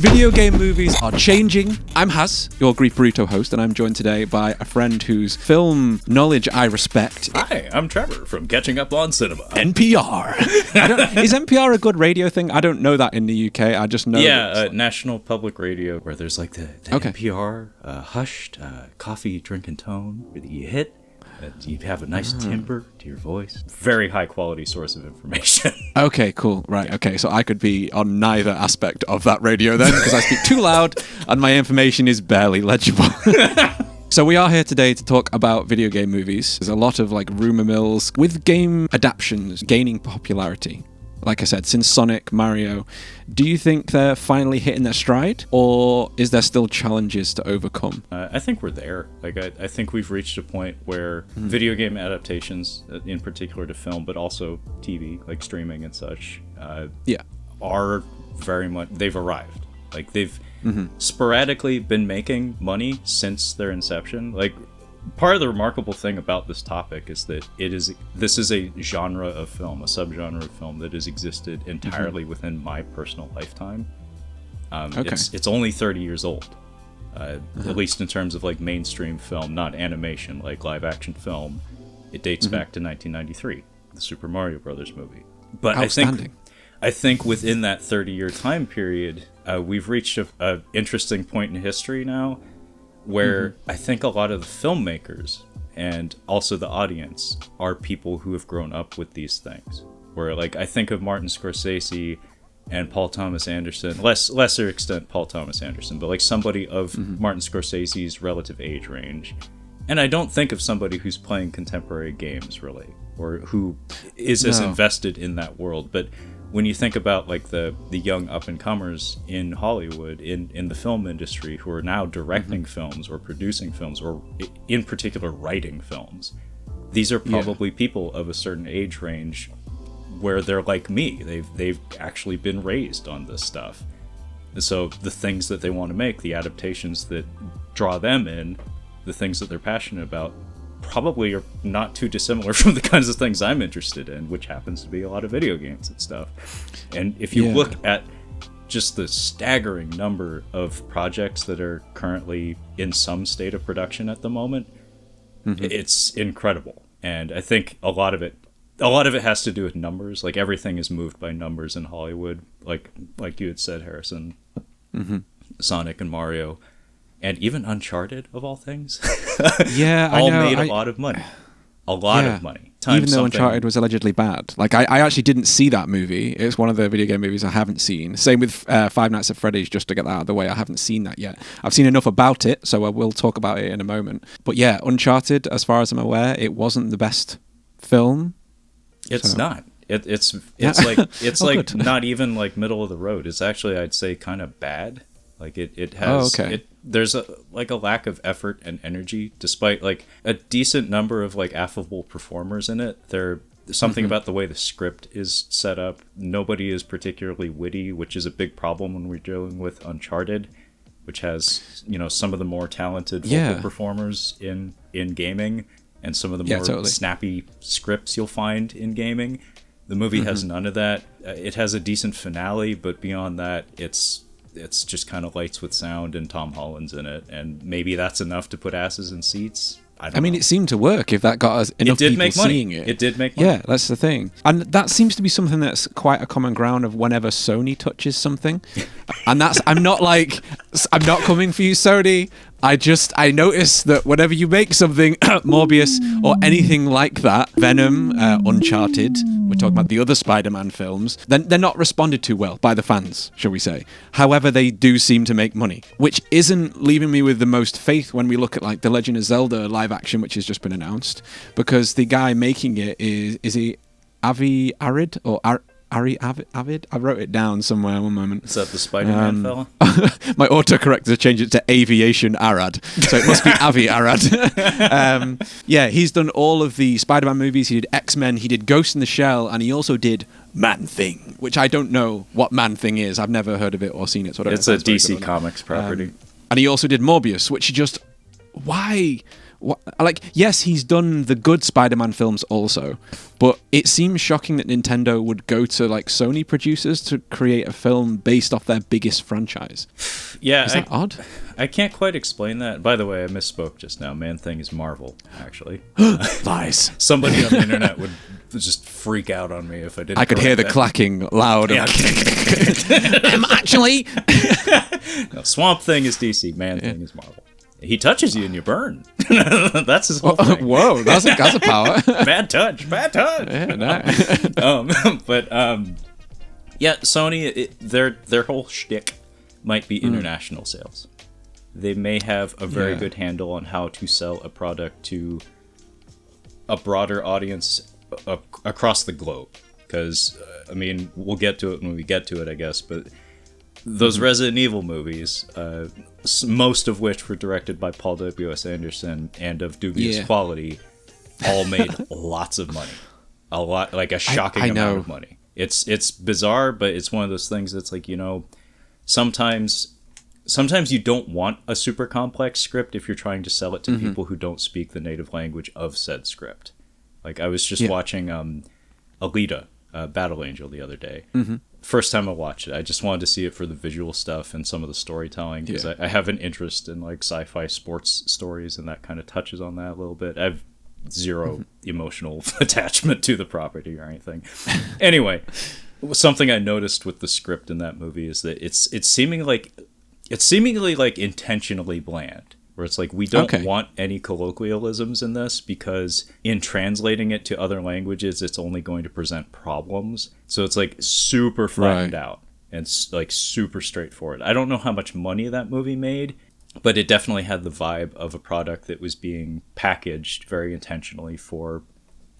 Video game movies are changing. I'm Haz, your Grief Burrito host, and I'm joined today by a friend whose film knowledge I respect. Hi, I'm Trevor from Catching Up on Cinema. NPR. Is NPR a good radio thing? I don't know that in the UK. I just know. Yeah, National Public Radio, where there's like the NPR hushed coffee drinking tone that you hit. You have a nice timbre to your voice. Very high quality source of information. Okay, cool. Right. Okay, so I could be on neither aspect of that radio then, because I speak too loud and my information is barely legible. So we are here today to talk about video game movies. There's a lot of like rumor mills with game adaptations gaining popularity. Like I said, since Sonic, Mario, do you think they're finally hitting their stride, or is there still challenges to overcome? I think we're there. Like I think we've reached a point where video game adaptations, in particular to film, but also TV, like streaming and such, are very much, they've arrived. Like they've sporadically been making money since their inception. Like part of the remarkable thing about this topic is that this is a genre of film, a subgenre of film that has existed entirely within my personal lifetime. It's only 30 years old, at least in terms of like mainstream film, not animation, like live action film. It dates back to 1993, the Super Mario Brothers movie. But I think within that 30-year time period, we've reached a interesting point in history now, where I think a lot of the filmmakers and also the audience are people who have grown up with these things. Where like I think of Martin Scorsese and Paul Thomas Anderson, lesser extent Paul Thomas Anderson, but like somebody of Martin Scorsese's relative age range. And I don't think of somebody who's playing contemporary games really, or who is as invested in that world. But when you think about like the young up-and-comers in Hollywood, in the film industry, who are now directing films or producing films, or in particular writing films, these are probably people of a certain age range where they're like me. They've actually been raised on this stuff. So the things that they want to make, the adaptations that draw them in, the things that they're passionate about, probably are not too dissimilar from the kinds of things I'm interested in, which happens to be a lot of video games and stuff. And if you look at just the staggering number of projects that are currently in some state of production at the moment, it's incredible. And I think a lot of it has to do with numbers. Like everything is moved by numbers in Hollywood, like you had said, Harrison. Sonic and Mario. And even Uncharted, of all things, all made a lot of money. A lot of money. Even though Uncharted was allegedly bad. Like, I actually didn't see that movie. It's one of the video game movies I haven't seen. Same with Five Nights at Freddy's, just to get that out of the way. I haven't seen that yet. I've seen enough about it, so I will talk about it in a moment. But yeah, Uncharted, as far as I'm aware, it wasn't the best film. It's not. It's like not even like middle of the road. It's actually, I'd say, kind of bad. Like it has there's a lack of effort and energy, despite like a decent number of like affable performers in it. There's something about the way the script is set up. Nobody is particularly witty, which is a big problem when we're dealing with Uncharted, which has, some of the more talented vocal performers in gaming and some of the more snappy scripts you'll find in gaming. The movie has none of that. It has a decent finale, but beyond that, it's just kind of lights with sound and Tom Holland's in it, and maybe that's enough to put asses in seats. I mean, it seemed to work if that got us enough people seeing it. It did make money. Yeah, that's the thing. And that seems to be something that's quite a common ground of whenever Sony touches something. And I'm not coming for you, Sony. I notice that whenever you make something, Morbius or anything like that, Venom, Uncharted, we're talking about the other Spider-Man films, then they're not responded to well by the fans, shall we say. However, they do seem to make money, which isn't leaving me with the most faith when we look at like the Legend of Zelda live action, which has just been announced, because the guy making it is he Avi Arad or Ari Avid? I wrote it down somewhere. One moment. Is that the Spider-Man fella? My autocorrector changed it to Aviation Arad, so it must be Avi Arad. He's done all of the Spider-Man movies. He did X-Men. He did Ghost in the Shell, and he also did Man-Thing, which I don't know what Man-Thing is. I've never heard of it or seen it. So it's a DC Comics property. And he also did Morbius, which just why like, yes, he's done the good Spider-Man films also, but it seems shocking that Nintendo would go to like Sony producers to create a film based off their biggest franchise. Yeah, is that odd? I can't quite explain that. By the way, I misspoke just now. Man-Thing is Marvel, actually. Lies. Somebody on the internet would just freak out on me if I didn't. I could hear the clacking loud. Yeah. Actually, no, Swamp Thing is DC. Man-Thing is Marvel. He touches you and you burn. That's his whole thing. Whoa, that's a power. Bad touch. Yeah, no. Yeah, Sony, their whole shtick might be international sales. They may have a very good handle on how to sell a product to a broader audience across the globe. Because, I mean, we'll get to it when we get to it, I guess, but those Resident Evil movies, most of which were directed by Paul W.S. Anderson and of dubious quality, all made lots of money. A lot, like a shocking amount of money. It's bizarre, but it's one of those things that's like, you know, sometimes you don't want a super complex script if you're trying to sell it to people who don't speak the native language of said script. Like, I was just watching Alita, Battle Angel, the other day. First time I watched it, I just wanted to see it for the visual stuff and some of the storytelling, because I have an interest in like sci-fi sports stories, and that kind of touches on that a little bit. I have zero emotional attachment to the property or anything. Anyway, something I noticed with the script in that movie is that it's seemingly like intentionally bland, where it's like, we don't want any colloquialisms in this, because in translating it to other languages, it's only going to present problems. So it's like super flattened out and like super straightforward. I don't know how much money that movie made, but it definitely had the vibe of a product that was being packaged very intentionally for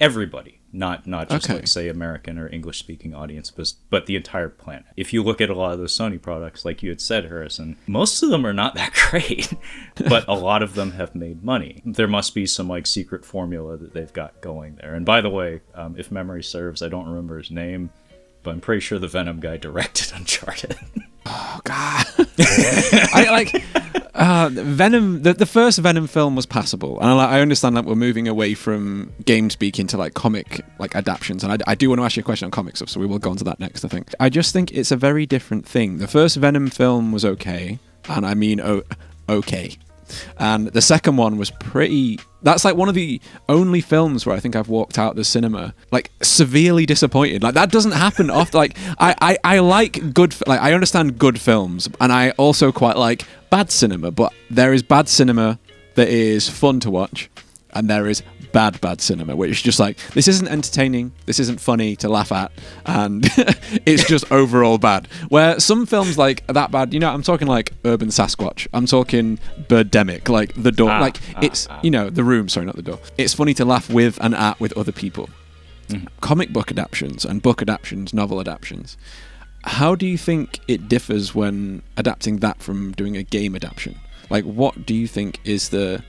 everybody, not just like, say, American or English speaking audience, but the entire planet. If you look at a lot of those Sony products, like you had said, Harrison, most of them are not that great, but a lot of them have made money. There must be some like secret formula that they've got going there. And by the way, if memory serves, I don't remember his name, but I'm pretty sure the Venom guy directed Uncharted. Oh God! I like Venom. The first Venom film was passable, and I understand that we're moving away from game speak into like comic like adaptations, and I do want to ask you a question on comic stuff, so we will go on to that next. I think I just think it's a very different thing. The first Venom film was okay, and I mean okay. And the second one was that's like one of the only films where I think I've walked out the cinema like severely disappointed. Like, that doesn't happen often. Like, I like good, like, I understand good films, and I also quite like bad cinema, but there is bad cinema that is fun to watch, and there is bad cinema, which is just like, this isn't entertaining, this isn't funny to laugh at, and it's just overall bad. Where some films like that bad, you know, I'm talking like Urban Sasquatch, I'm talking Birdemic, like The Door, you know, The Room, sorry, not The Door. It's funny to laugh with and at with other people. Comic book adaptions and book adaptions, novel adaptions. How do you think it differs when adapting that from doing a game adaptation? Like, what do you think is there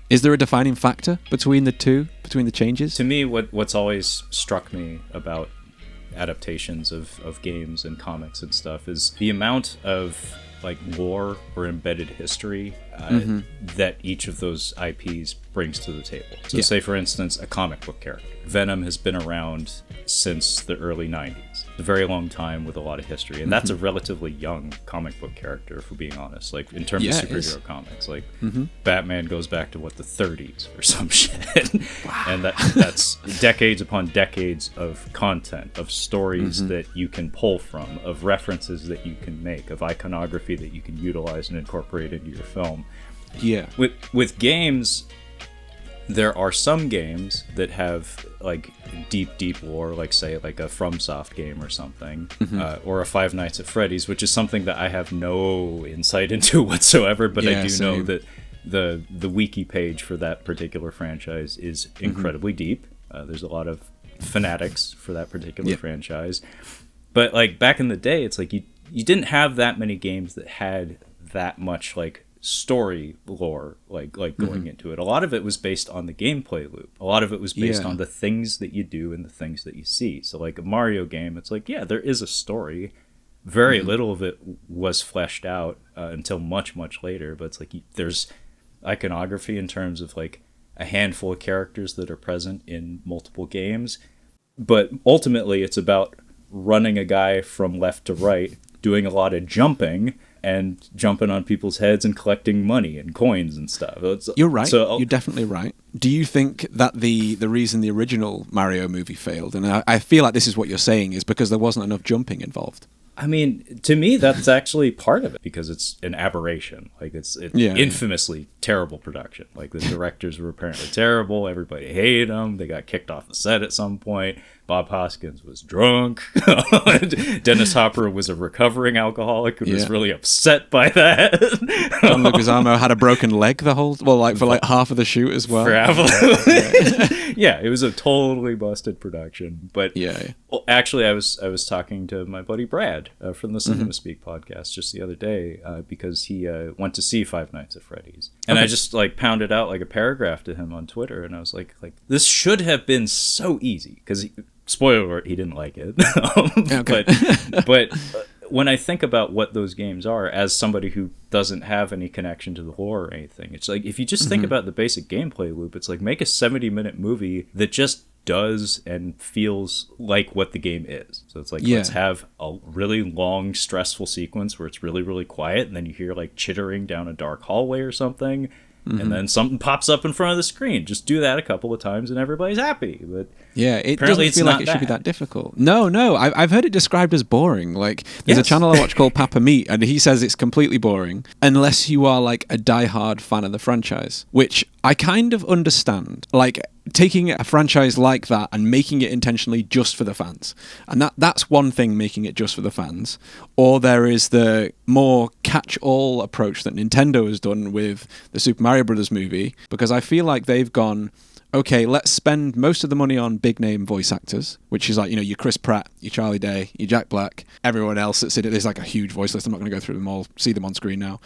a defining factor between the two, between the changes? To me, what's always struck me about adaptations of games and comics and stuff is the amount of like lore or embedded history that each of those IPs brings to the table. So say, for instance, a comic book character. Venom has been around since the early 90s. A very long time with a lot of history. And that's a relatively young comic book character, if we're being honest. Like, in terms of superhero comics. Like, Batman goes back to, the 30s or some shit. Wow. And that's decades upon decades of content, of stories that you can pull from, of references that you can make, of iconography that you can utilize and incorporate into your film. Yeah. With games, there are some games that have like deep lore, like say like a FromSoft game or something, or a Five Nights at Freddy's, which is something that I have no insight into whatsoever, but I do know that the wiki page for that particular franchise is incredibly deep. There's a lot of fanatics for that particular franchise. But like back in the day, it's like you didn't have that many games that had that much like story lore like going into it. A lot of it was based on the gameplay loop. A lot of it was based on the things that you do and the things that you see. So like a Mario game, it's like, yeah, there is a story. Very little of it was fleshed out until much later, but it's like there's iconography in terms of like a handful of characters that are present in multiple games. But ultimately, it's about running a guy from left to right, doing a lot of jumping, and jumping on people's heads and collecting money and coins and stuff. You're right. You're definitely right. Do you think that the reason the original Mario movie failed, and I feel like this is what you're saying, is because there wasn't enough jumping involved? I mean, to me, that's actually part of it, because it's an aberration. Like, it's infamously terrible production. Like, the directors were apparently terrible. Everybody hated them. They got kicked off the set at some point. Bob Hoskins was drunk. Dennis Hopper was a recovering alcoholic and was really upset by that. John Leguizamo had a broken leg for half of the shoot as well. Yeah, it was a totally busted production. But actually, I was talking to my buddy Brad from the Cinema Speak podcast just the other day because he went to see Five Nights at Freddy's, and I just pounded out like a paragraph to him on Twitter, and I was like this should have been so easy, because spoiler alert, he didn't like it. But when I think about what those games are, as somebody who doesn't have any connection to the lore or anything, it's like, if you just think about the basic gameplay loop, it's like, make a 70-minute movie that just does and feels like what the game is. So it's like, let's have a really long, stressful sequence where it's really, really quiet, and then you hear like chittering down a dark hallway or something, and then something pops up in front of the screen. Just do that a couple of times and everybody's happy. But it doesn't feel like it should be that difficult. No, I've heard it described as boring. Like, there's a channel I watch called Papa Meat, and he says it's completely boring unless you are like a diehard fan of the franchise, which I kind of understand. Like, taking a franchise like that and making it intentionally just for the fans. And that's one thing, making it just for the fans. Or there is the more catch-all approach that Nintendo has done with the Super Mario Brothers movie, because I feel like they've gone, okay, let's spend most of the money on big-name voice actors, which is like, your Chris Pratt, your Charlie Day, your Jack Black, everyone else that's in it. There's like a huge voice list. I'm not going to go through them all, see them on screen now.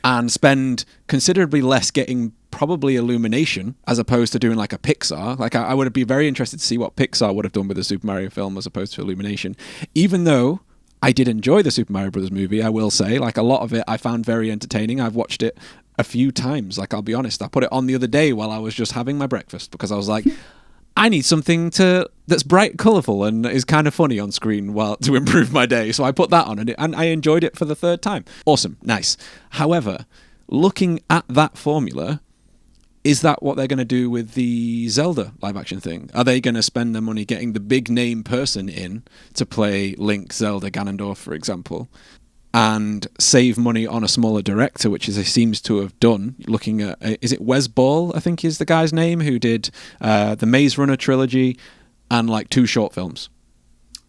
And spend considerably less getting probably Illumination as opposed to doing like a Pixar. Like, I would be very interested to see what Pixar would have done with the Super Mario film as opposed to Illumination. Even though I did enjoy the Super Mario Brothers movie, I will say, like, a lot of it I found very entertaining. I've watched it a few times. Like, I'll be honest, I put it on the other day while I was just having my breakfast, because I was like, I need something that's bright, colourful, and is kind of funny on screen to improve my day. So I put that on, and I enjoyed it for the third time. Awesome, nice. However, looking at that formula, is that what they're going to do with the Zelda live-action thing? Are they going to spend their money getting the big-name person in to play Link, Zelda, Ganondorf, for example, and save money on a smaller director, which he seems to have done, looking at, is it Wes Ball, I think is the guy's name, who did the Maze Runner trilogy and like 2 short films.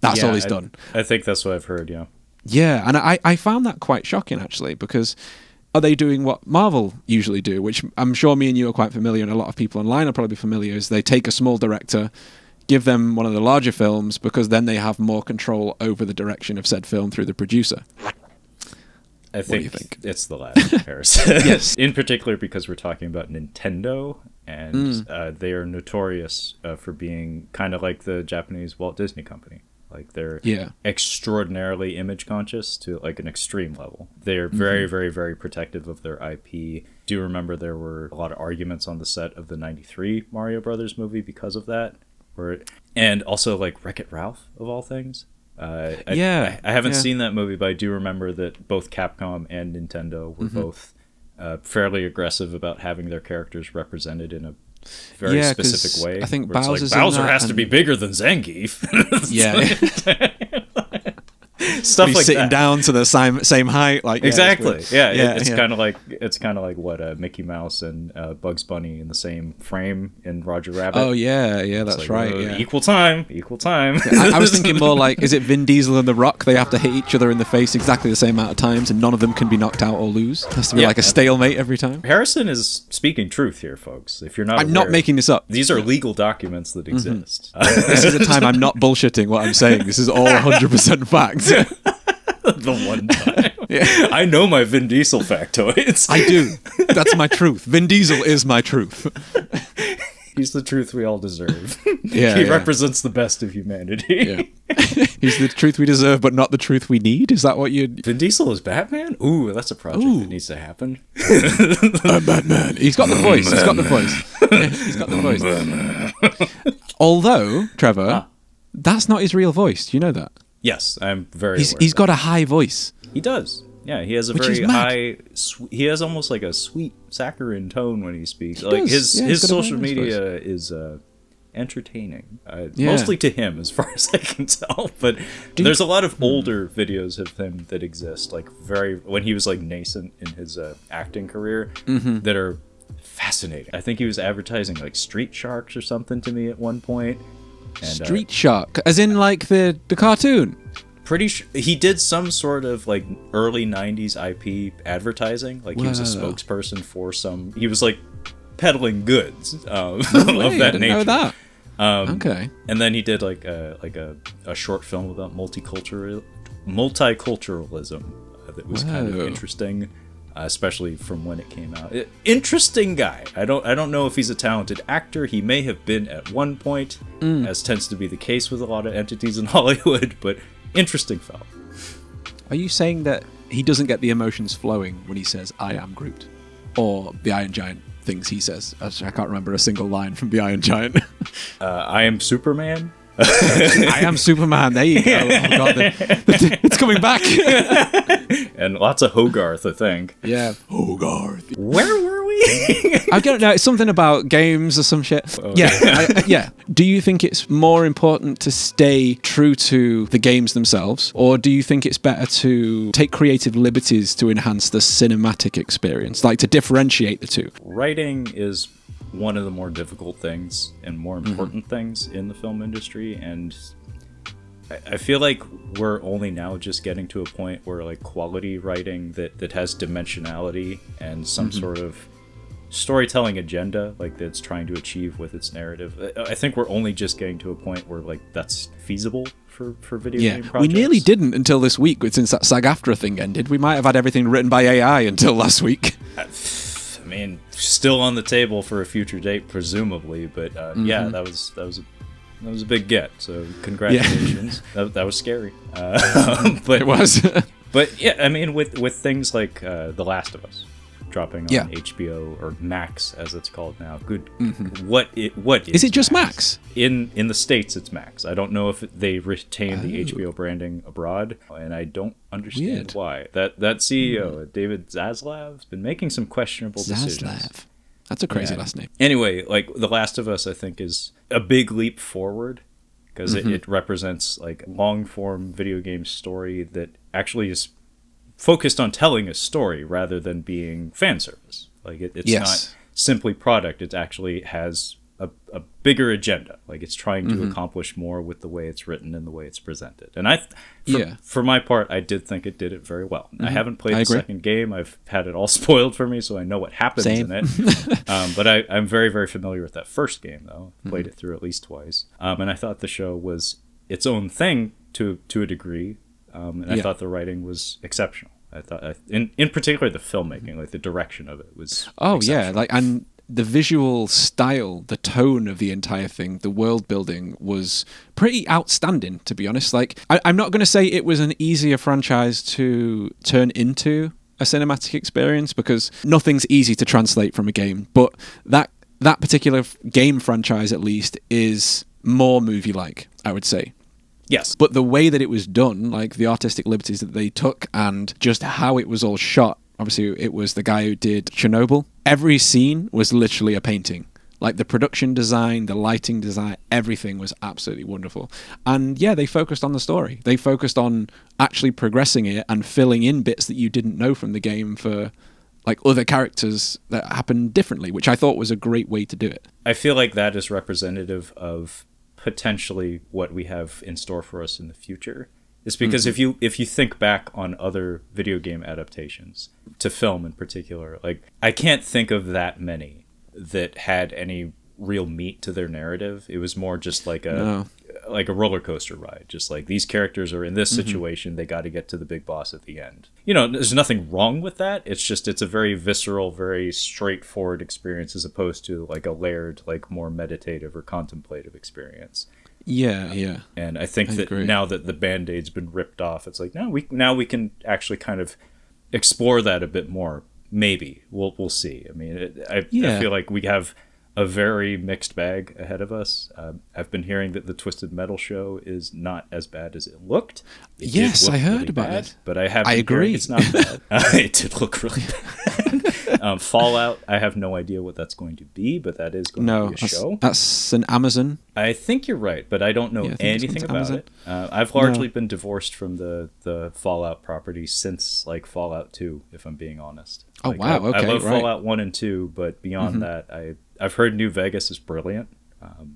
That's all he's done. I think that's what I've heard, yeah. Yeah, and I found that quite shocking, actually, because are they doing what Marvel usually do, which I'm sure me and you are quite familiar, and a lot of people online are probably familiar, is they take a small director, give them one of the larger films, because then they have more control over the direction of said film through the producer. I think it's the latter, Harrison. Yes. In particular, because we're talking about Nintendo, and they are notorious for being kind of like the Japanese Walt Disney Company. Like, they're extraordinarily image conscious to like an extreme level. They're very, very, very protective of their IP. Do you remember there were a lot of arguments on the set of the '93 Mario Brothers movie because of that? And also like Wreck-It Ralph, of all things. I haven't seen that movie, but I do remember that both Capcom and Nintendo were both fairly aggressive about having their characters represented in a very specific way. I think Bowser's like, Bowser has to be bigger than Zangief. Stuff he's like sitting that. down to the same height, like exactly. It's kind of like what Mickey Mouse and Bugs Bunny in the same frame in Roger Rabbit. Oh yeah, that's like, right. Equal time. I was thinking more like, is it Vin Diesel and The Rock? They have to hit each other in the face exactly the same amount of times, and none of them can be knocked out or lose. It has to be like a stalemate every time. Harrison is speaking truth here, folks. If you're not, I'm not making this up. These are legal documents that exist. This is a time I'm not bullshitting what I'm saying. This is all 100% fact. The one time. I know my Vin Diesel factoids. I do. That's my truth. Vin Diesel is my truth. He's the truth we all deserve. He represents the best of humanity. He's the truth we deserve, but not the truth we need. Is that what you? Vin Diesel is Batman? Ooh, that's a project that needs to happen. I'm Batman. He's got the voice. He's got the voice. He's got the voice. Although, Trevor, that's not his real voice. Do you know that? Yes, I'm very. He's got a high voice. He does. Yeah, he has a very high. He has almost like a sweet saccharine tone when he speaks. Like his social media is entertaining, mostly to him as far as I can tell. But there's a lot of older videos of him that exist, like when he was like nascent in his acting career, that are fascinating. I think he was advertising like Street Sharks or something to me at one point. And, Street Shark, as in like the cartoon. Pretty sure he did some sort of like early 90s IP advertising. Like he was a spokesperson for some. He was like peddling goods of that I didn't nature. know that. Okay. And then he did like a short film about multiculturalism that was kind of interesting, especially from when it came out. Interesting guy. I don't know if he's a talented actor. He may have been at one point, as tends to be the case with a lot of entities in Hollywood, but interesting fellow. Are you saying that he doesn't get the emotions flowing when he says "I am Groot" or the Iron Giant things he says? I can't remember a single line from the Iron Giant. I am Superman. I am Superman. There you go. Oh God, it's coming back. And lots of Hogarth, I think. Yeah, Hogarth. Where were we? I don't know. It's something about games or some shit. Oh, yeah. Do you think it's more important to stay true to the games themselves, or do you think it's better to take creative liberties to enhance the cinematic experience, like to differentiate the two? Writing is one of the more difficult things and more important things in the film industry, and I feel like we're only now just getting to a point where like quality writing that has dimensionality and some sort of storytelling agenda like that's trying to achieve with its narrative. I think we're only just getting to a point where like that's feasible for video game projects. We nearly didn't until this week, since that SAG-AFTRA thing ended. We might have had everything written by AI until last week. I mean, still on the table for a future date, presumably, but yeah, that was a big get. So congratulations. Yeah. That was scary. But it was. But yeah, I mean, with things like The Last of Us dropping on HBO or Max as it's called now. What is it just Max? In the States it's Max. I don't know if they retain the HBO branding abroad, and I don't understand why. That CEO, David Zaslav, has been making some questionable decisions. That's a crazy last name. Anyway, like The Last of Us I think is a big leap forward because it represents like long form video game story that actually is focused on telling a story rather than being fan service. Like it's not simply product. It actually has a bigger agenda. Like it's trying to accomplish more with the way it's written and the way it's presented. And for my part, I did think it did it very well. I haven't played the second game. I've had it all spoiled for me, so I know what happens in it. But I'm very, very familiar with that first game, though. Played it through at least twice. And I thought the show was its own thing to a degree. And I thought the writing was exceptional. I thought, in particular, the filmmaking, like the direction of it was. And the visual style, the tone of the entire thing, the world building was pretty outstanding, to be honest. Like, I'm not going to say it was an easier franchise to turn into a cinematic experience because nothing's easy to translate from a game, but that particular game franchise, at least, is more movie-like, I would say. Yes. But the way that it was done, like the artistic liberties that they took and just how it was all shot, obviously it was the guy who did Chernobyl. Every scene was literally a painting. Like the production design, the lighting design, everything was absolutely wonderful. And yeah, they focused on the story. They focused on actually progressing it and filling in bits that you didn't know from the game for like other characters that happened differently, which I thought was a great way to do it. I feel like that is representative of potentially what we have in store for us in the future. Is because if you think back on other video game adaptations to film in particular, like I can't think of that many that had any real meat to their narrative. It was more just like a roller coaster ride. Just like these characters are in this situation, they got to get to the big boss at the end. You know, there's nothing wrong with that. It's just it's a very visceral, very straightforward experience as opposed to like a layered, like more meditative or contemplative experience. Yeah. And I think that agree. now that the Band-Aid's been ripped off, it's like, now we can actually kind of explore that a bit more. Maybe. We'll see. I mean, I feel like we have a very mixed bag ahead of us. I've been hearing that the Twisted Metal show is not as bad as it looked. Yes, I heard about it. But I agree. It's not bad. It did look really bad. Fallout, I have no idea what that's going to be, but that is going to be a show. That's an Amazon. I think you're right, but I don't know anything about it. I've largely been divorced from the Fallout property since like Fallout 2, if I'm being honest. Oh, like, wow. Okay, I love Fallout 1 and 2, but beyond that, I've heard New Vegas is brilliant,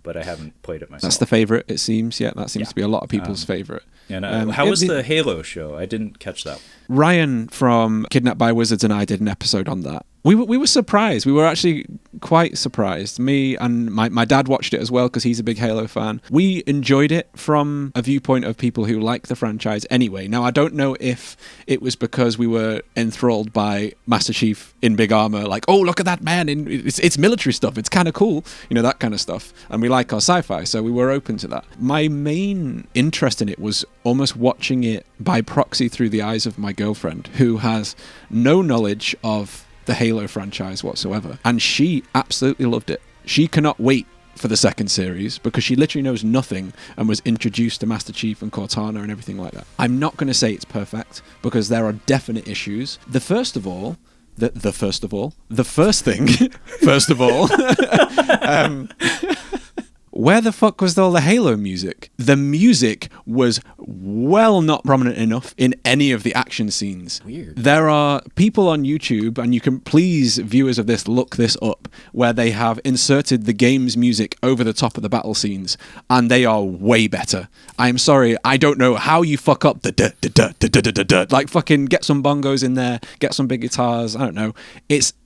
but I haven't played it myself. That's the favorite, it seems. Yeah, that seems to be a lot of people's favorite. And how was the Halo show? I didn't catch that. Ryan from Kidnapped by Wizards and I did an episode on that. We were surprised. We were actually quite surprised. Me and my dad watched it as well because he's a big Halo fan. We enjoyed it from a viewpoint of people who like the franchise anyway. Now, I don't know if it was because we were enthralled by Master Chief in big armor, like, oh, look at that man. It's military stuff. It's kind of cool, that kind of stuff. And we like our sci-fi, so we were open to that. My main interest in it was almost watching it by proxy through the eyes of my girlfriend, who has no knowledge of the Halo franchise whatsoever, and she absolutely loved it. She cannot wait for the second series because she literally knows nothing and was introduced to Master Chief and Cortana and everything like that. I'm not going to say it's perfect because there are definite issues. The first thing, where the fuck was all the Halo music? The music was well not prominent enough in any of the action scenes. Weird. There are people on YouTube, and you can please, viewers of this, look this up, where they have inserted the game's music over the top of the battle scenes, and they are way better. I'm sorry, I don't know how you fuck up the da-da-da-da-da-da-da-da. Like, fucking get some bongos in there, get some big guitars, I don't know.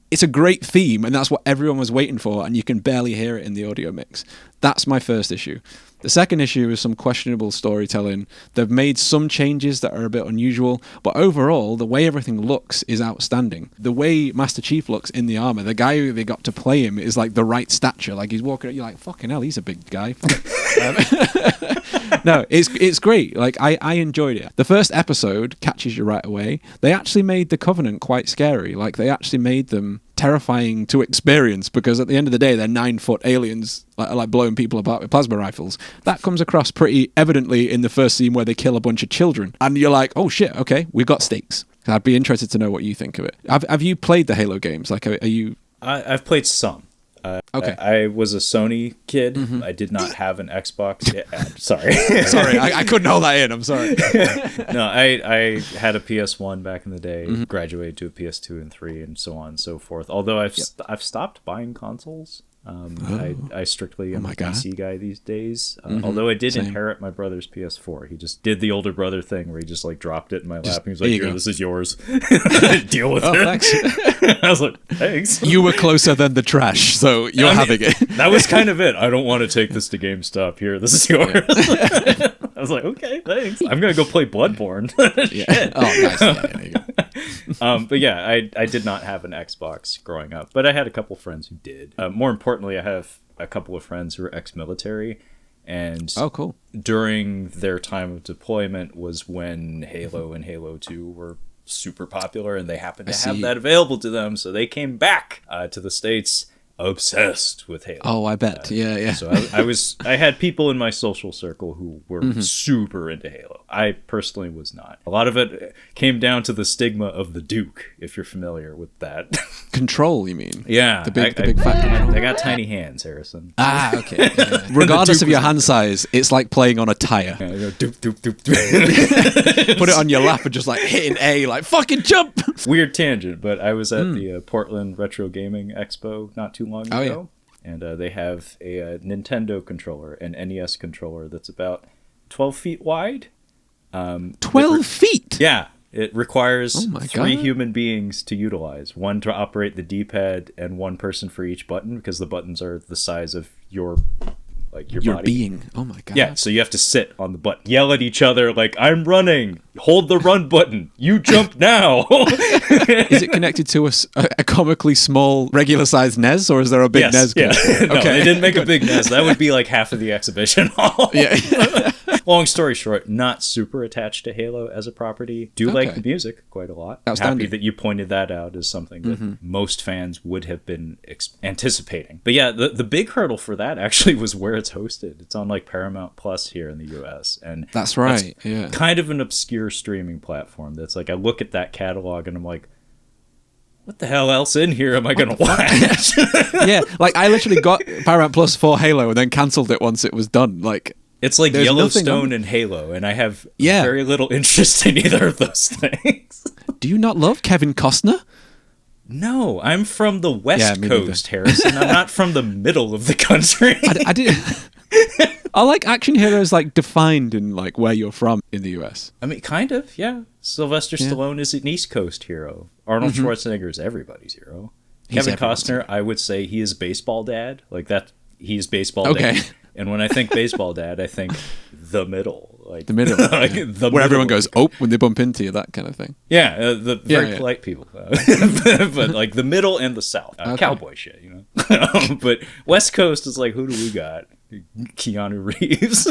It's a great theme, and that's what everyone was waiting for, and you can barely hear it in the audio mix. That's my first issue. The second issue is some questionable storytelling. They've made some changes that are a bit unusual, but overall, the way everything looks is outstanding. The way Master Chief looks in the armor, the guy who they got to play him is like the right stature. Like, he's walking, you're like, fucking hell, he's a big guy. No, it's great. Like, I enjoyed it. The first episode catches you right away. They actually made the Covenant quite scary. Like, they actually made them terrifying to experience because at the end of the day, they're 9-foot aliens like blowing people apart with plasma rifles. That comes across pretty evidently in the first scene where they kill a bunch of children. And you're like, oh shit, okay, we've got stakes. I'd be interested to know what you think of it. Have you played the Halo games? Like, are you... I've played some. Okay. I was a Sony kid. Mm-hmm. I did not have an Xbox. Sorry. Sorry, I couldn't hold that in. I'm sorry. No, I had a PS1 back in the day, graduated to a PS2 and 3 and so on and so forth. Although I've stopped buying consoles. I strictly am a PC guy these days. Although I did inherit my brother's PS4. He just did the older brother thing where he just like dropped it in my lap and he was like, here, this is yours. Deal with it. Thanks. I was like, thanks. You were closer than the trash, so you're having it. That was kind of it. I don't want to take this to GameStop. Here, this is yours. I was like, okay, thanks. I'm going to go play Bloodborne. Yeah. Oh, nice. Yeah, there you go. But yeah, I did not have an Xbox growing up, but I had a couple friends who did. More importantly, I have a couple of friends who are ex-military, and cool. During their time of deployment was when Halo and Halo 2 were super popular, and they happened to have that available to them, so they came back to the States obsessed with Halo. Oh, I bet. Yeah. So I had people in my social circle who were super into Halo. I personally was not. A lot of it came down to the stigma of the Duke, if you're familiar with that. Control, you mean? Yeah. The big fat control. They got tiny hands, Harrison. Okay. Yeah. Regardless of your hand size, it's like playing on a tire. Yeah, go, doop, doop, doop, doop. Put it on your lap and just like hitting A, like fucking jump. Weird tangent, but I was at the Portland Retro Gaming Expo not too long ago. Yeah. And they have a Nintendo controller, an NES controller that's about 12 feet wide. 12 feet? Yeah. It requires 3 human beings to utilize. One to operate the D-pad and one person for each button, because the buttons are the size of your like your Your body. being. Oh my god. Yeah, so you have to sit on the button, yell at each other like, I'm running, hold the run button, you jump now. Is it connected to a comically small, regular-sized NES, or is there a big NES? Yeah. No, Okay. they didn't make a big NES. That would be like half of the exhibition hall. Yeah. Long story short, not super attached to Halo as a property. Do like Okay. the music quite a lot. Outstanding. Happy that you pointed that out as something that most fans would have been anticipating. But yeah, the big hurdle for that actually was where it's hosted. It's on like Paramount Plus here in the US. And That's right. Yeah. kind of an obscure streaming platform that's like, I look at that catalog and I'm like, what the hell else in here am I going to watch? Yeah, like I literally got Paramount Plus for Halo and then cancelled it once it was done. Like, it's like there's Yellowstone and Halo, and I have Yeah. very little interest in either of those things. do you not love Kevin Costner? No, I'm from the West me Coast, Harrison. I'm not from the middle of the country. I did. I like action heroes like defined in like where you're from in the US. I mean, kind of, yeah. Sylvester Stallone is an East Coast hero. Arnold Schwarzenegger is everybody's hero. He's Kevin everyone's Costner, I would say he is baseball dad. Like that, he's baseball Okay. dad. And when I think baseball dad, I think the middle. Like The middle, like yeah. the Where everyone middle. goes, oh, when they bump into you, that kind of thing. Yeah, the very yeah. polite people, but like the middle and the south, cowboy shit, you know. But West Coast is like, who do we got? Keanu Reeves.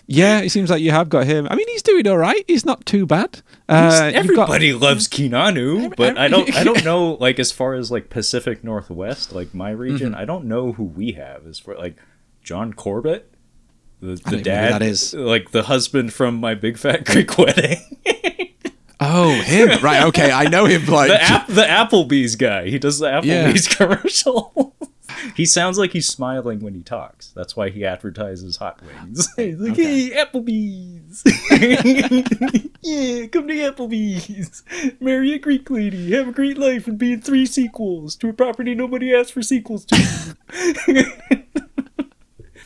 Yeah, it seems like you have got him. I mean, he's doing all right. He's not too bad. Everybody loves Keanu, but I don't know. Like as far as like Pacific Northwest, like my region, I don't know who we have as for like John Corbett, the don't even know who dad, that is. like the husband from My Big Fat Greek Wedding. Oh, him. Right, okay. I know him like... The Applebee's guy. He does the Applebee's commercial. He sounds like he's smiling when he talks. That's why he advertises hot wings. He's like, hey, Applebee's. Yeah, come to Applebee's. Marry a Greek lady. Have a great life and be in 3 sequels to a property nobody asked for sequels to.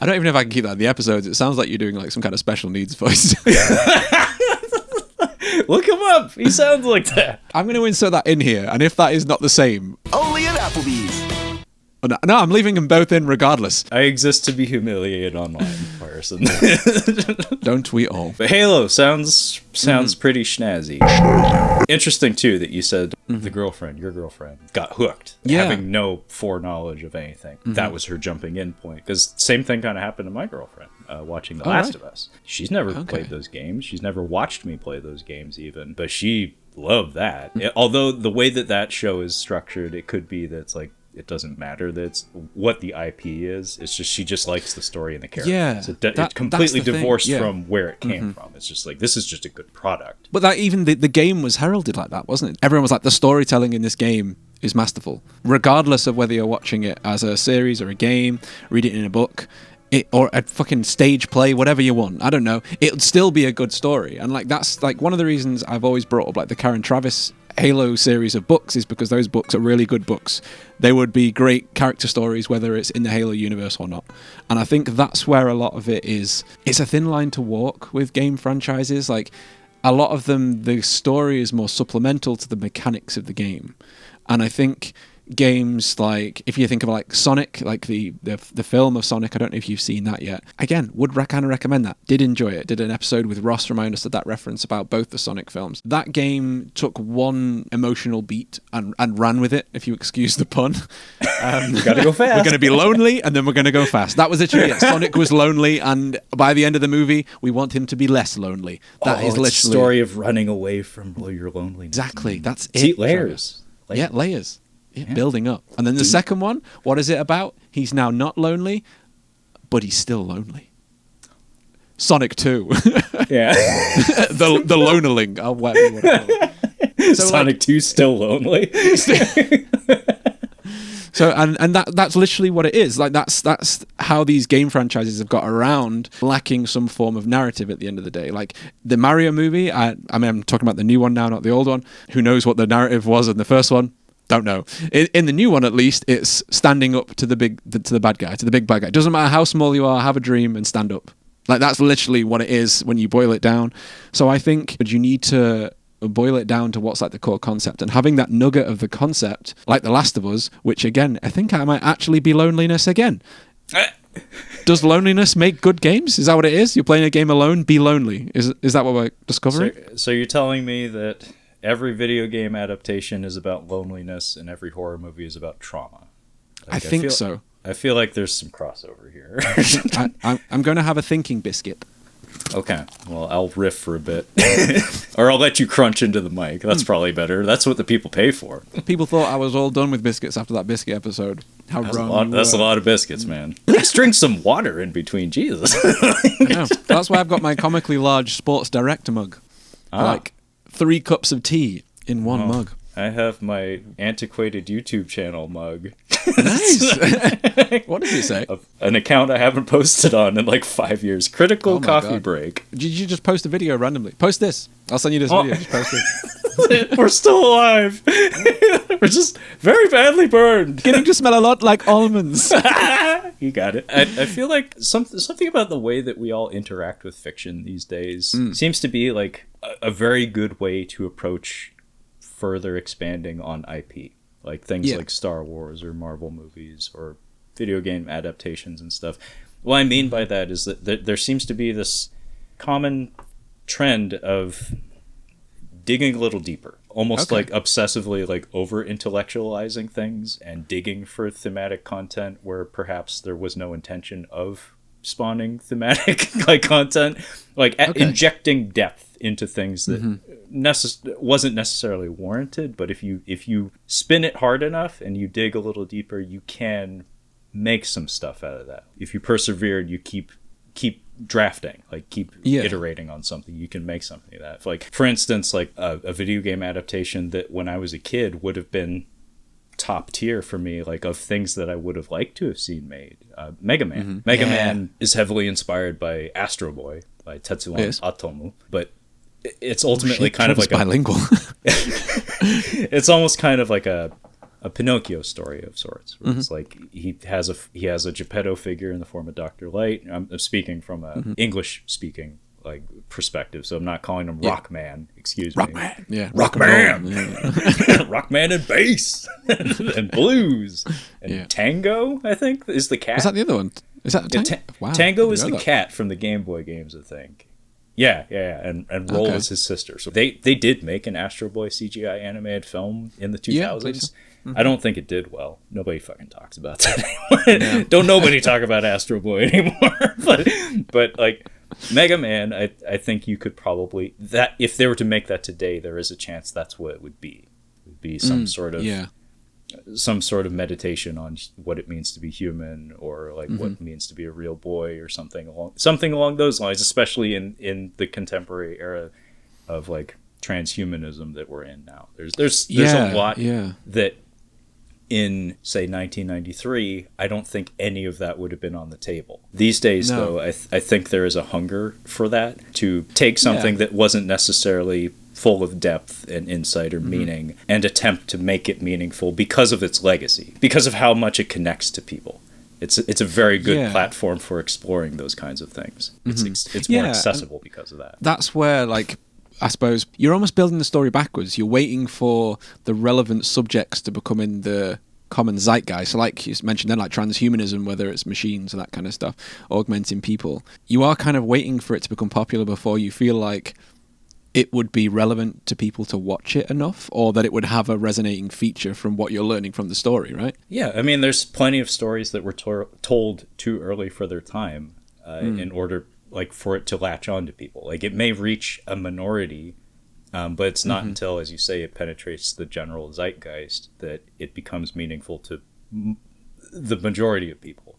I don't even know if I can keep that in the episodes. It sounds like you're doing like some kind of special needs voice. Look him up. He sounds like that. I'm going to insert that in here, and if that is not the same... Only at Applebee's. Oh, no, I'm leaving them both in regardless. I exist to be humiliated online, Harrison. Don't we all? But Halo sounds pretty snazzy. Interesting too that you said the girlfriend, your girlfriend, got hooked, having no foreknowledge of anything. That was her jumping in point. Because same thing kind of happened to my girlfriend watching The Last of Us. She's never played those games. She's never watched me play those games even. But she loved that. Although the way that show is structured, it could be that it's like, it doesn't matter that it's what the IP is. It's just she just likes the story and the characters. Yeah, It's completely that's the divorced thing. Yeah. from where it came from. It's just like, this is just a good product. But that even the game was heralded like that, wasn't it? Everyone was like, the storytelling in this game is masterful. Regardless of whether you're watching it as a series or a game, read it in a book, or a fucking stage play, whatever you want. I don't know. It would still be a good story. And like that's like one of the reasons I've always brought up like the Karen Travis Halo series of books is because those books are really good books. They would be great character stories whether it's in the Halo universe or not. And I think that's where a lot of it is. It's a thin line to walk with game franchises. Like a lot of them, the story is more supplemental to the mechanics of the game. And I think games like, if you think of like Sonic, like the film of Sonic, I don't know if you've seen that yet. Again, would kind of recommend that. Did enjoy it. Did an episode with Ross remind us of that reference about both the Sonic films. That game took one emotional beat and ran with it, if you excuse the pun. Gotta go fast. We're going to be lonely and then we're going to go fast. That was literally it. Sonic was lonely, and by the end of the movie, we want him to be less lonely. That is literally it's a story of running away from your loneliness. Exactly. That's See, it. layers. Yeah, layers. Yeah, building up. And then the second one, what is it about? He's now not lonely, but he's still lonely. Sonic 2. Yeah. the lonerling. Oh, whatever you want to call it. So Sonic 2 still lonely. So and that's literally what it is. Like that's how these game franchises have got around lacking some form of narrative at the end of the day. Like the Mario movie, I mean I'm talking about the new one now, not the old one. Who knows what the narrative was in the first one? Don't know. In the new one, at least, it's standing up to the big bad guy, to the big bad guy. It doesn't matter how small you are, have a dream and stand up. Like that's literally what it is when you boil it down. So I think you need to boil it down to what's like the core concept, and having that nugget of the concept, like The Last of Us, which again, I think I might actually be loneliness again. Does loneliness make good games? Is that what it is? You're playing a game alone, be lonely. Is that what we're discovering? So you're telling me that every video game adaptation is about loneliness and every horror movie is about trauma? I think so. I feel like there's some crossover here. I'm going to have a thinking biscuit. Okay, well, I'll riff for a bit. Or I'll let you crunch into the mic. That's probably better. That's what the people pay for. People thought I was all done with biscuits after that biscuit episode. How wrong. That's a lot of biscuits, man. Let's drink some water in between, Jesus. Yeah, that's why I've got my comically large Sports Director mug. Like 3 cups of tea in one mug. I have my antiquated YouTube channel mug. Nice. What does it say? An account I haven't posted on in like 5 years. Critical Coffee Break. Did you just post a video randomly? Post this. I'll send you this video. Just post it. We're still alive. We're just very badly burned. Beginning to smell a lot like almonds. You got it. I feel like something about the way that we all interact with fiction these days seems to be like a very good way to approach further expanding on IP. Like things like Star Wars or Marvel movies or video game adaptations and stuff. What I mean by that is that there seems to be this common trend of digging a little deeper, almost like obsessively like over intellectualizing things and digging for thematic content where perhaps there was no intention of spawning thematic like content, like injecting depth into things that wasn't necessarily warranted, but if you spin it hard enough and you dig a little deeper, you can make some stuff out of that. If you persevere and you keep drafting, like keep iterating on something, you can make something of that. Like for instance, like a video game adaptation that when I was a kid would have been top tier for me, like of things that I would have liked to have seen made. Mega Man. Mega Man is heavily inspired by Astro Boy by Tetsuya Atomu, but it's ultimately kind of like bilingual. It's almost kind of like a Pinocchio story of sorts. Where it's like he has a Geppetto figure in the form of Dr. Light. I'm speaking from a English speaking like perspective, so I'm not calling him Rockman. Excuse me. Rockman. Yeah. Rockman. Rockman and bass and blues and Tango. I think is the cat. Is that the other one? Is that Tango? Wow. Tango is the cat from the Game Boy games, I think. Yeah, and Roll is his sister. So they did make an Astro Boy CGI animated film in the 2000s. I don't think it did well. Nobody fucking talks about that anymore. No. Don't nobody talk about Astro Boy anymore. but like Mega Man, I think you could probably that if they were to make that today, there is a chance that's what it would be. It would be some sort of meditation on what it means to be human, or like what it means to be a real boy, or something along those lines, especially in the contemporary era of like transhumanism that we're in now. There's a lot that in say 1993 I don't think any of that would have been on the table. These days though, I think there is a hunger for that, to take something that wasn't necessarily full of depth and insight or meaning and attempt to make it meaningful because of its legacy, because of how much it connects to people. It's a very good platform for exploring those kinds of things. It's more accessible because of that. That's where, like, I suppose you're almost building the story backwards. You're waiting for the relevant subjects to become in the common zeitgeist. So like you mentioned then, like transhumanism, whether it's machines or that kind of stuff, augmenting people. You are kind of waiting for it to become popular before you feel like it would be relevant to people to watch it enough, or that it would have a resonating feature from what you're learning from the story, right? Yeah, I mean, there's plenty of stories that were told too early for their time in order, like, for it to latch on to people. Like, it may reach a minority, but it's not until, as you say, it penetrates the general zeitgeist that it becomes meaningful to the majority of people.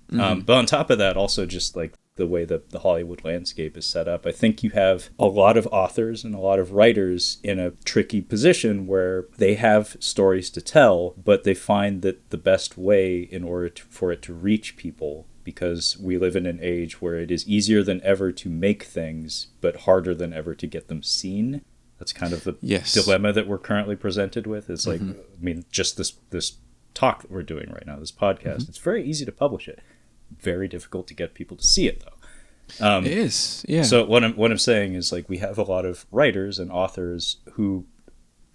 But on top of that, also just, like, the way that the Hollywood landscape is set up, I think you have a lot of authors and a lot of writers in a tricky position where they have stories to tell, but they find that the best way in order for it to reach people, because we live in an age where it is easier than ever to make things, but harder than ever to get them seen. That's kind of the dilemma that we're currently presented with. It's like, I mean, just this talk that we're doing right now, this podcast, it's very easy to publish it. Very difficult to get people to see it, though. It is, yeah. So what I'm saying is, like, we have a lot of writers and authors who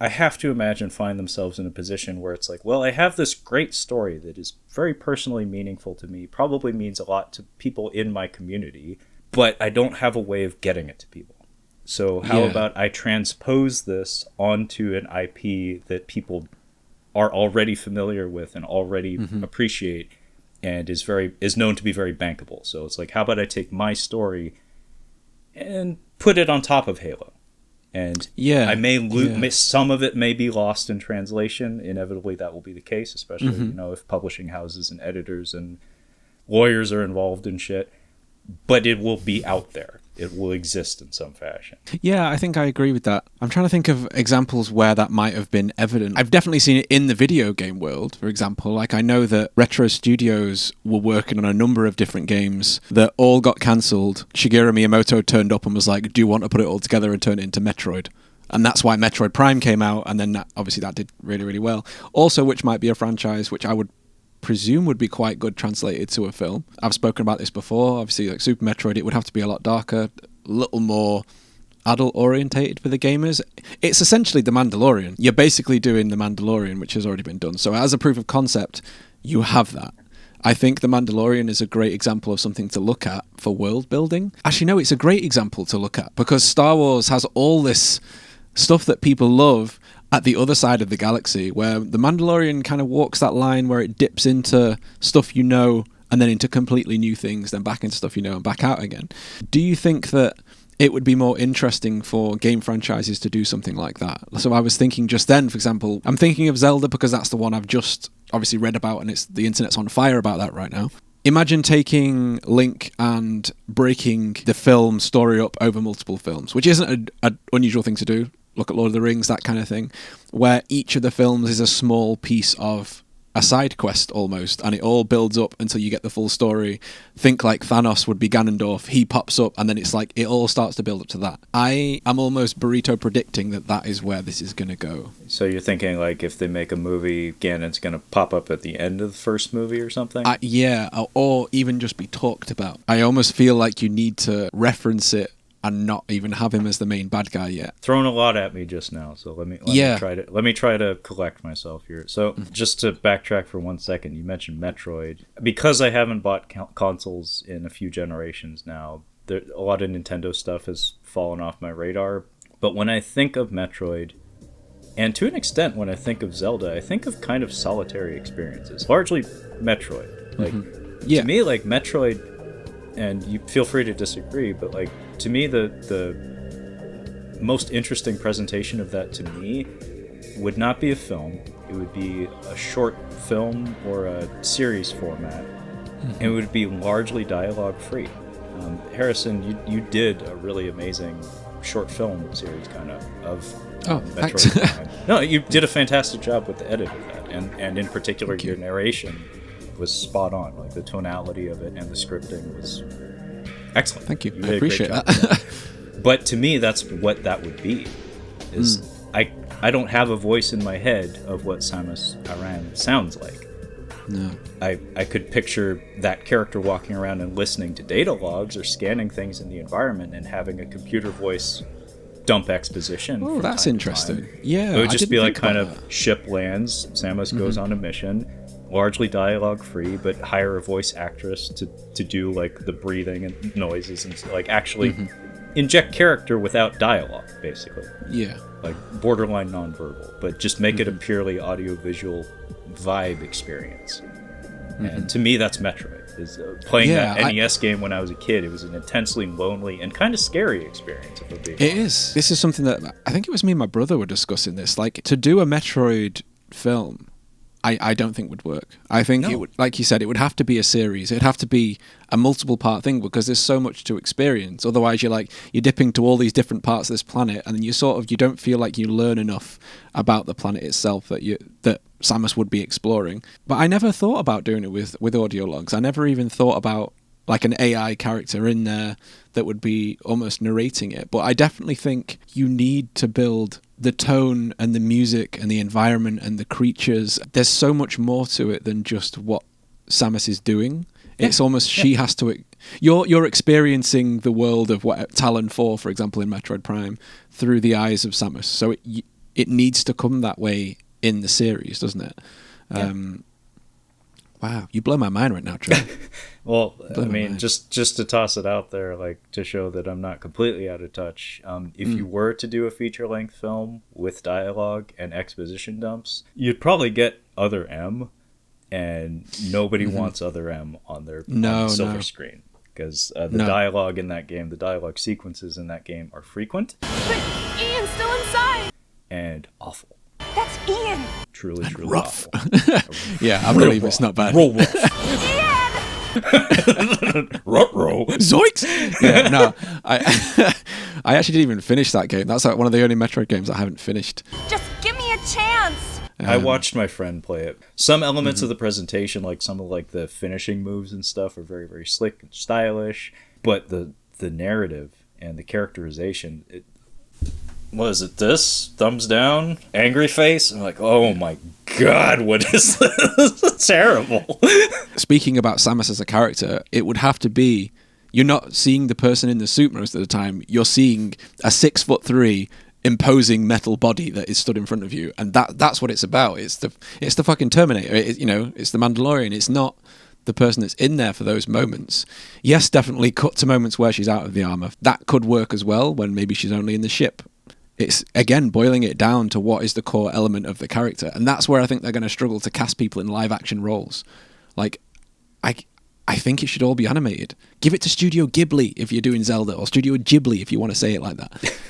I have to imagine find themselves in a position where it's like, well, I have this great story that is very personally meaningful to me, probably means a lot to people in my community, but I don't have a way of getting it to people. So how about I transpose this onto an IP that people are already familiar with and already appreciate, and is known to be very bankable. So it's like, how about I take my story and put it on top of Halo? And I may lose, some of it may be lost in translation. Inevitably, that will be the case, especially if publishing houses and editors and lawyers are involved in shit. But it will be out there. It will exist in some fashion. Yeah, I think I agree with that. I'm trying to think of examples where that might have been evident. I've definitely seen it in the video game world, for example. Like, I know that Retro Studios were working on a number of different games that all got cancelled. Shigeru Miyamoto turned up and was like, do you want to put it all together and turn it into Metroid? And that's why Metroid Prime came out, and then obviously that did really, really well. Also, which might be a franchise which I would presume would be quite good translated to a film. I've spoken about this before. Obviously, like Super Metroid, it would have to be a lot darker, a little more adult orientated for the gamers. It's essentially The Mandalorian. You're basically doing The Mandalorian, which has already been done. So as a proof of concept, you have that. I think The Mandalorian is a great example of something to look at for world building. Actually, no, it's a great example to look at because Star Wars has all this stuff that people love at the other side of the galaxy, where The Mandalorian kind of walks that line where it dips into stuff you know and then into completely new things, then back into stuff you know and back out again. Do you think that it would be more interesting for game franchises to do something like that? So I was thinking just then, for example, I'm thinking of Zelda because that's the one I've just obviously read about, and the internet's on fire about that right now. Imagine taking Link and breaking the film story up over multiple films, which isn't an unusual thing to do. Look at Lord of the Rings, that kind of thing, where each of the films is a small piece of a side quest almost, and it all builds up until you get the full story. Think like Thanos would be Ganondorf, he pops up, and then it's like it all starts to build up to that. I am almost burrito predicting that is where this is going to go. So you're thinking like if they make a movie, Ganon's going to pop up at the end of the first movie or something? Yeah, or even just be talked about. I almost feel like you need to reference it and not even have him as the main bad guy yet. Throwing a lot at me just now, so let me try to collect myself here. So just to backtrack for 1 second, you mentioned Metroid. Because I haven't bought consoles in a few generations now, a lot of Nintendo stuff has fallen off my radar. But when I think of Metroid, and to an extent when I think of Zelda, I think of kind of solitary experiences, largely Metroid. Like to me, like Metroid, and you feel free to disagree, but like to me the most interesting presentation of that to me would not be a film. It would be a short film or a series format, and it would be largely dialogue free. Harrison, you did a really amazing short film series kind of Metroid Prime. No, you did a fantastic job with the edit of that, and in particular your narration was spot on. Like the tonality of it and the scripting was excellent. Thank you. I appreciate that. But to me, that's what that would be. I don't have a voice in my head of what Samus Aran sounds like. No. I could picture that character walking around and listening to data logs or scanning things in the environment and having a computer voice dump exposition. Oh, that's interesting. Yeah. It would just be like kind of ship lands, Samus goes on a mission, largely dialogue free, but hire a voice actress to do like the breathing and noises and like actually inject character without dialogue, basically. Yeah. Like borderline nonverbal, but just make it a purely audiovisual vibe experience. And to me, that's Metroid. Is playing that NES game when I was a kid. It was an intensely lonely and kind of scary experience. It is. This is something that I think it was me and my brother were discussing this. Like to do a Metroid film, I don't think would work. I think it would, like you said, it would have to be a series. It'd have to be a multiple part thing because there's so much to experience. Otherwise, you're dipping to all these different parts of this planet, and then you don't feel like you learn enough about the planet itself that Samus would be exploring. But I never thought about doing it with audio logs. I never even thought about like an AI character in there that would be almost narrating it. But I definitely think you need to build the tone and the music and the environment and the creatures. There's so much more to it than just what Samus is doing. It's almost she has to... You're experiencing the world of what Talon 4, for example, in Metroid Prime, through the eyes of Samus. So it needs to come that way in the series, doesn't it? Yeah. Wow, you blow my mind right now, Trevor. Well, I mean, just to toss it out there, like to show that I'm not completely out of touch. If you were to do a feature-length film with dialogue and exposition dumps, you'd probably get Other M, and nobody wants Other M on their on the silver screen, because the dialogue in that game, the dialogue sequences in that game are frequent. But Ian's still inside. And awful. That's Ian. Truly rough. Awful. Yeah, I believe it's not bad. Roll rough. Ian! Ruh-roh. Zoinks! Yeah, no, I actually didn't even finish that game. That's like one of the only Metroid games I haven't finished. Just give me a chance. I watched my friend play it. Some elements of the presentation, like some of like the finishing moves and stuff, are very, very slick and stylish. But the narrative and the characterization, what is it? This thumbs down, angry face. I'm like, oh my god, what is this? This is terrible. Speaking about Samus as a character, it would have to be, you're not seeing the person in the suit most of the time. You're seeing a 6'3" imposing metal body that is stood in front of you, and that's what it's about. It's the fucking Terminator. It's the Mandalorian. It's not the person that's in there for those moments. Yes, definitely cut to moments where she's out of the armor. That could work as well when maybe she's only in the ship. It's, again, boiling it down to what is the core element of the character. And that's where I think they're going to struggle to cast people in live-action roles. Like, I think it should all be animated. Give it to Studio Ghibli if you're doing Zelda, or Studio Ghibli if you want to say it like that.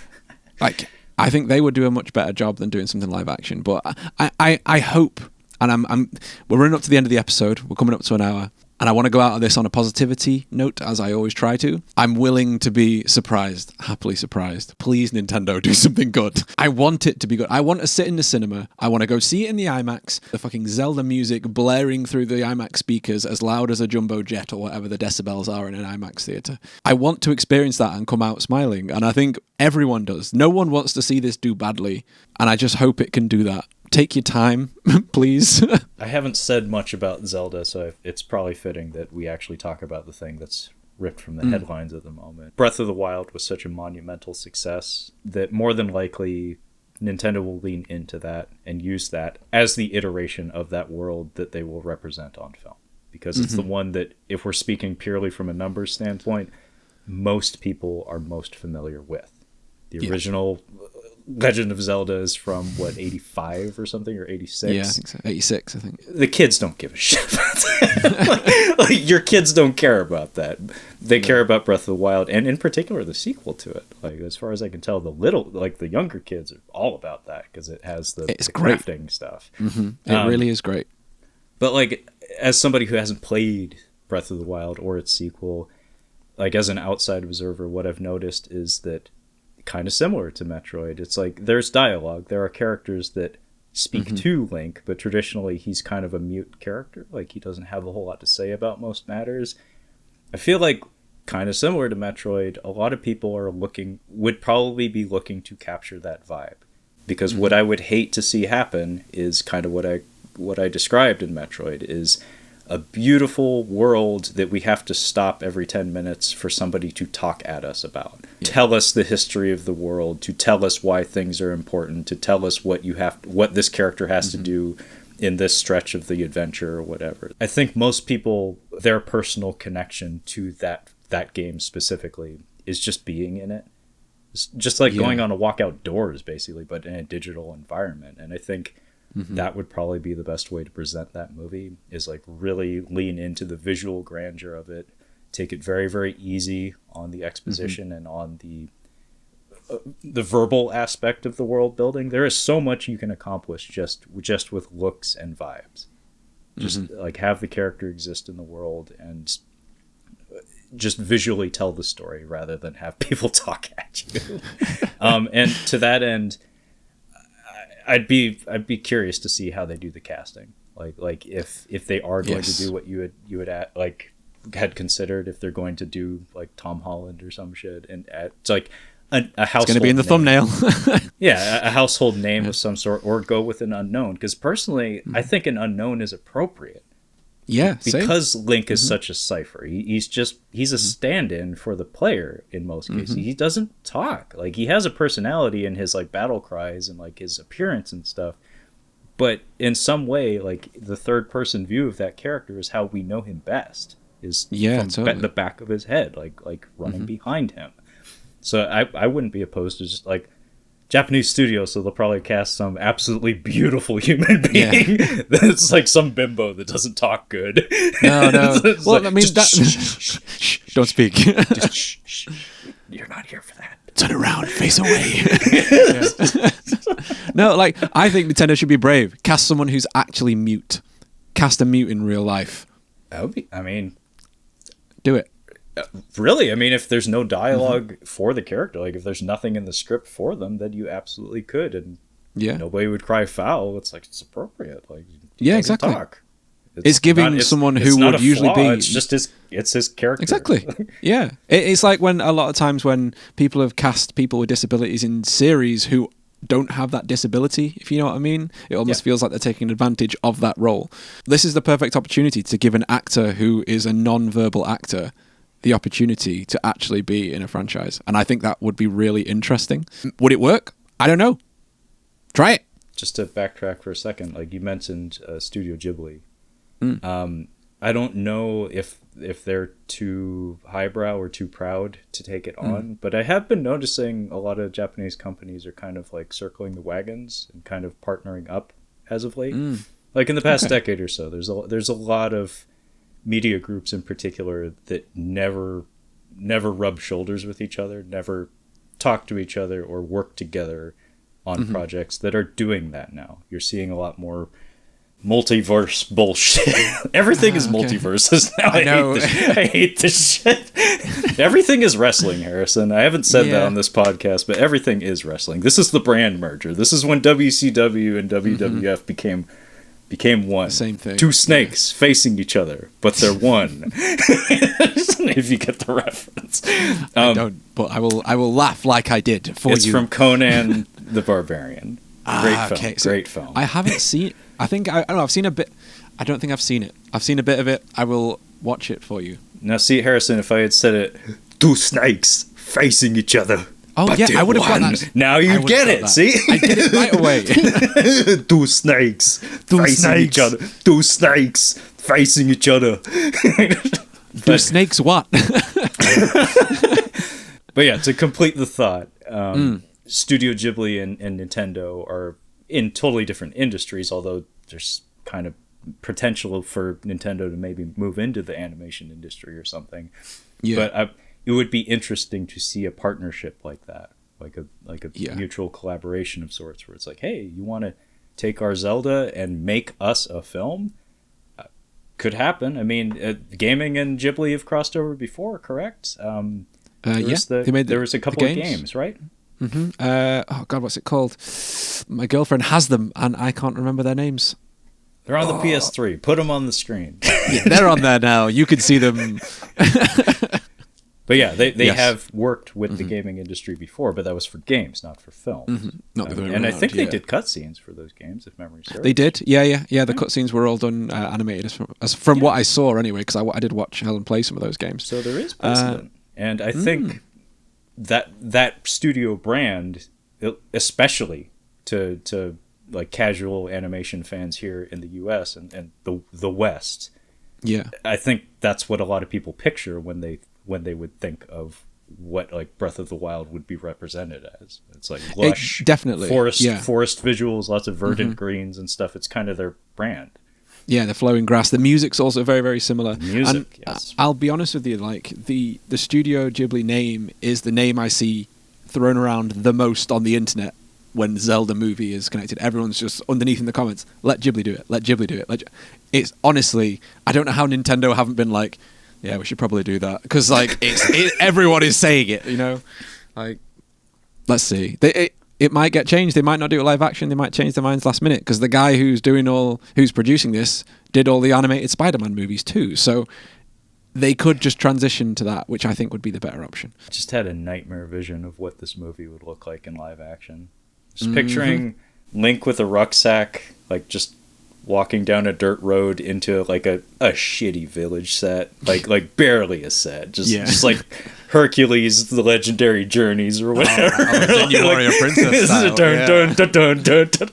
Like, I think they would do a much better job than doing something live-action. But I hope, and we're running up to the end of the episode. We're coming up to an hour. And I want to go out of this on a positivity note, as I always try to. I'm willing to be surprised, happily surprised. Please, Nintendo, do something good. I want it to be good. I want to sit in the cinema. I want to go see it in the IMAX. The fucking Zelda music blaring through the IMAX speakers as loud as a jumbo jet or whatever the decibels are in an IMAX theater. I want to experience that and come out smiling. And I think everyone does. No one wants to see this do badly. And I just hope it can do that. Take your time, please. I haven't said much about Zelda, so it's probably fitting that we actually talk about the thing that's ripped from the headlines at the moment. Breath of the Wild was such a monumental success that more than likely Nintendo will lean into that and use that as the iteration of that world that they will represent on film. Because it's the one that, if we're speaking purely from a numbers standpoint, most people are most familiar with. The original Legend of Zelda is from, 85 or something, or 86? Yeah, I think so. 86, I think. The kids don't give a shit about that. like, your kids don't care about that. They care about Breath of the Wild, and in particular, the sequel to it. Like, as far as I can tell, the younger kids are all about that, because it has the crafting stuff. Mm-hmm. It really is great. But, like, as somebody who hasn't played Breath of the Wild or its sequel, like, as an outside observer, what I've noticed is that kind of similar to Metroid. It's like there's dialogue. There are characters that speak to Link, but traditionally he's kind of a mute character. Like, he doesn't have a whole lot to say about most matters. I feel like, kind of similar to Metroid, a lot of people would probably be looking to capture that vibe. Because what I would hate to see happen is kind of what I described in Metroid, is a beautiful world that we have to stop every 10 minutes for somebody to talk at us about. Yeah. Tell us the history of the world, to tell us why things are important, to tell us what this character has to do in this stretch of the adventure or whatever. I think most people, their personal connection to that game specifically is just being in it. It's just like going on a walk outdoors, basically, but in a digital environment. And I think that would probably be the best way to present that movie, is like really lean into the visual grandeur of it, take it very, very easy on the exposition and on the verbal aspect of the world building. There is so much you can accomplish just with looks and vibes. Just like have the character exist in the world and just visually tell the story rather than have people talk at you. And to that end, I'd be curious to see how they do the casting. Like if they are going to do what you had considered, if they're going to do like Tom Holland or some shit, and it's like a household. It's going to be in the thumbnail. Yeah, a household name of some sort, or go with an unknown. Because personally, I think an unknown is appropriate. Yeah, because Link is such a cipher. He's a stand-in for the player in most cases. He doesn't talk. Like, he has a personality in his like battle cries and like his appearance and stuff. But in some way, like, the third-person view of that character is how we know him best. Is from the back of his head, like running behind him. So I wouldn't be opposed to just like Japanese studio, so they'll probably cast some absolutely beautiful human being that's like some bimbo that doesn't talk good. No. Well, like, I mean, don't speak. You're not here for that. Turn around, face away. No, like, I think Nintendo should be brave. Cast someone who's actually mute. Cast a mute in real life. That would be, I mean, do it. Really, I mean, if there's no dialogue for the character, like if there's nothing in the script for them, then you absolutely could, and nobody would cry foul. It's like, it's appropriate. Like, exactly. Talk. It's giving someone who would usually be. It's just his character. Exactly. Yeah. It's like when a lot of times when people have cast people with disabilities in series who don't have that disability, if you know what I mean. It almost feels like they're taking advantage of that role. This is the perfect opportunity to give an actor who is a non-verbal actor the opportunity to actually be in a franchise. And I think that would be really interesting. Would it work? I don't know. Try it. Just to backtrack for a second, like you mentioned Studio Ghibli. I don't know if they're too highbrow or too proud to take it on, but I have been noticing a lot of Japanese companies are kind of like circling the wagons and kind of partnering up as of late. Like in the past decade or so, there's a lot of media groups in particular that never rub shoulders with each other, never talk to each other or work together on projects that are doing that now. You're seeing a lot more multiverse bullshit. Everything is multiverses now. I hate this shit. Everything is wrestling, Harrison. I haven't said that on this podcast, but everything is wrestling. This is the brand merger. This is when WCW and WWF became one. Same thing. Two snakes facing each other, but they're one. If you get the reference. I don't, but I will laugh like I did for you. It's from Conan the Barbarian. Great film. So great film. I haven't seen. I think I don't know. I've seen a bit. I don't think I've seen it. I've seen a bit of it. I will watch it for you. Now, see, Harrison, if I had said it, two snakes facing each other. Oh yeah, I would have got that. Now you get it. See, I get it right away. Two snakes facing each other. Two snakes facing each other. Two snakes what? But yeah, to complete the thought, Studio Ghibli and Nintendo are in totally different industries, although there's kind of potential for Nintendo to maybe move into the animation industry or something. Yeah. But it would be interesting to see a partnership like that, like a mutual collaboration of sorts, where it's like, hey, you want to take our Zelda and make us a film? Could happen. I mean, gaming and Ghibli have crossed over before, correct? There was a couple of games, right? Oh God, what's it called? My girlfriend has them, and I can't remember their names. They're on the PS3. Put them on the screen. Yeah, they're on there now. You can see them. But yeah, they have worked with the gaming industry before, but that was for games, not for film. Not the way and around, I think they did cutscenes for those games, if memory serves. They did, yeah. The cutscenes were all done animated, as from what I saw anyway, because I did watch Helen play some of those games. So there is precedent, and I think that studio brand, especially to like casual animation fans here in the U.S. and the West, I think that's what a lot of people picture when they would think of what like Breath of the Wild would be represented as. It's like lush, definitely forest visuals, lots of verdant greens and stuff. It's kind of their brand. Yeah, the flowing grass. The music's also very, very similar. Music, yes. I'll be honest with you, like the Studio Ghibli name is the name I see thrown around the most on the internet when Zelda movie is connected. Everyone's just underneath in the comments, let Ghibli do it, let Ghibli do it. It's honestly, I don't know how Nintendo haven't been like, yeah, we should probably do that, because like everyone is saying it, you know. Like, let's see. It might get changed. They might not do it live action. They might change their minds last minute, because the guy who's producing this did all the animated Spider-Man movies too. So they could just transition to that, which I think would be the better option. I just had a nightmare vision of what this movie would look like in live action. Just picturing Link with a rucksack, like just walking down a dirt road into like a shitty village set, like barely a set, just like Hercules, the legendary journeys or whatever. Warrior Princess style. Dun, dun, dun, dun, dun.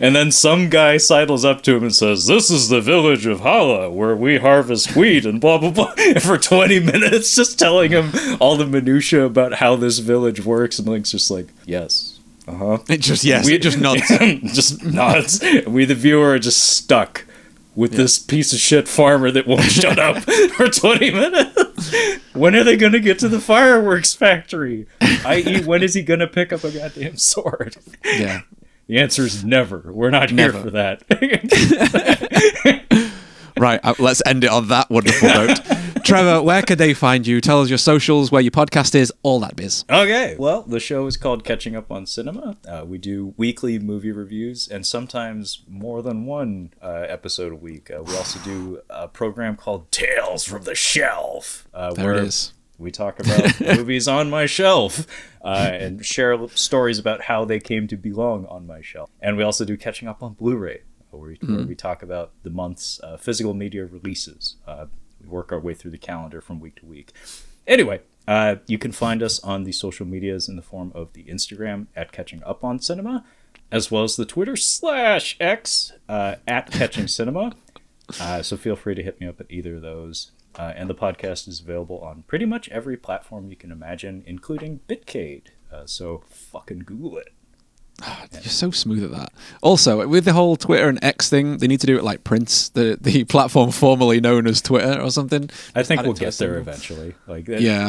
And then some guy sidles up to him and says, "This is the village of Hala, where we harvest wheat," and blah blah blah. And for 20 minutes, just telling him all the minutia about how this village works, and Link's just like, "Yes." It just it just nods. Just nods. And we, the viewer, are just stuck with this piece of shit farmer that won't shut up for 20 minutes. When are they gonna get to the fireworks factory? I.e., when is he gonna pick up a goddamn sword? Yeah. The answer is never. We're not here for that. Right, let's end it on that wonderful note. Trevor, where could they find you? Tell us your socials, where your podcast is, all that biz. Okay, well, the show is called Catching Up on Cinema. We do weekly movie reviews and sometimes more than one episode a week. We also do a program called Tales from the Shelf. There it is. We talk about movies on my shelf and share stories about how they came to belong on my shelf. And we also do Catching Up on Blu-ray, where we talk about the month's physical media releases. We work our way through the calendar from week to week. Anyway, you can find us on the social medias in the form of the Instagram at Catching Up on Cinema, as well as the Twitter /X at Catching Cinema. So feel free to hit me up at either of those. And the podcast is available on pretty much every platform you can imagine, including Bitcade. So fucking Google it. You're so smooth at that. Also, with the whole Twitter and X thing, they need to do it like Prince, the platform formerly known as Twitter or something. I think we'll get there eventually. I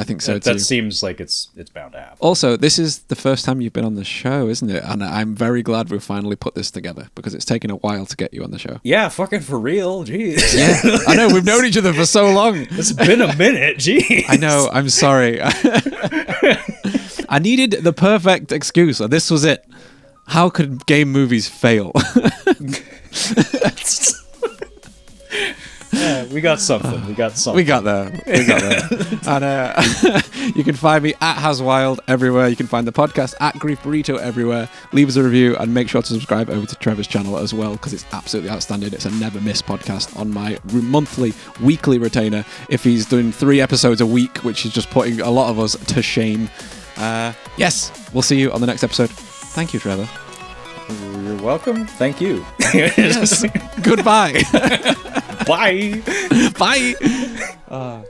think so too. That seems like it's bound to happen. Also, this is the first time you've been on the show, isn't it? And I'm very glad we've finally put this together because it's taken a while to get you on the show. Yeah, fucking for real. Jeez. Yeah, I know. We've known each other for so long. It's been a minute. Jeez. I know. I'm sorry. I needed the perfect excuse, and this was it. How could game movies fail? Yeah, we got something. We got there. And you can find me at HasWild everywhere. You can find the podcast at Grief Burrito everywhere. Leave us a review and make sure to subscribe over to Trevor's channel as well because it's absolutely outstanding. It's a never miss podcast on my weekly retainer. If he's doing 3 episodes a week, which is just putting a lot of us to shame. Yes, we'll see you on the next episode. Thank you, Trevor. You're welcome. Thank you. Yes. Goodbye. Bye. Bye.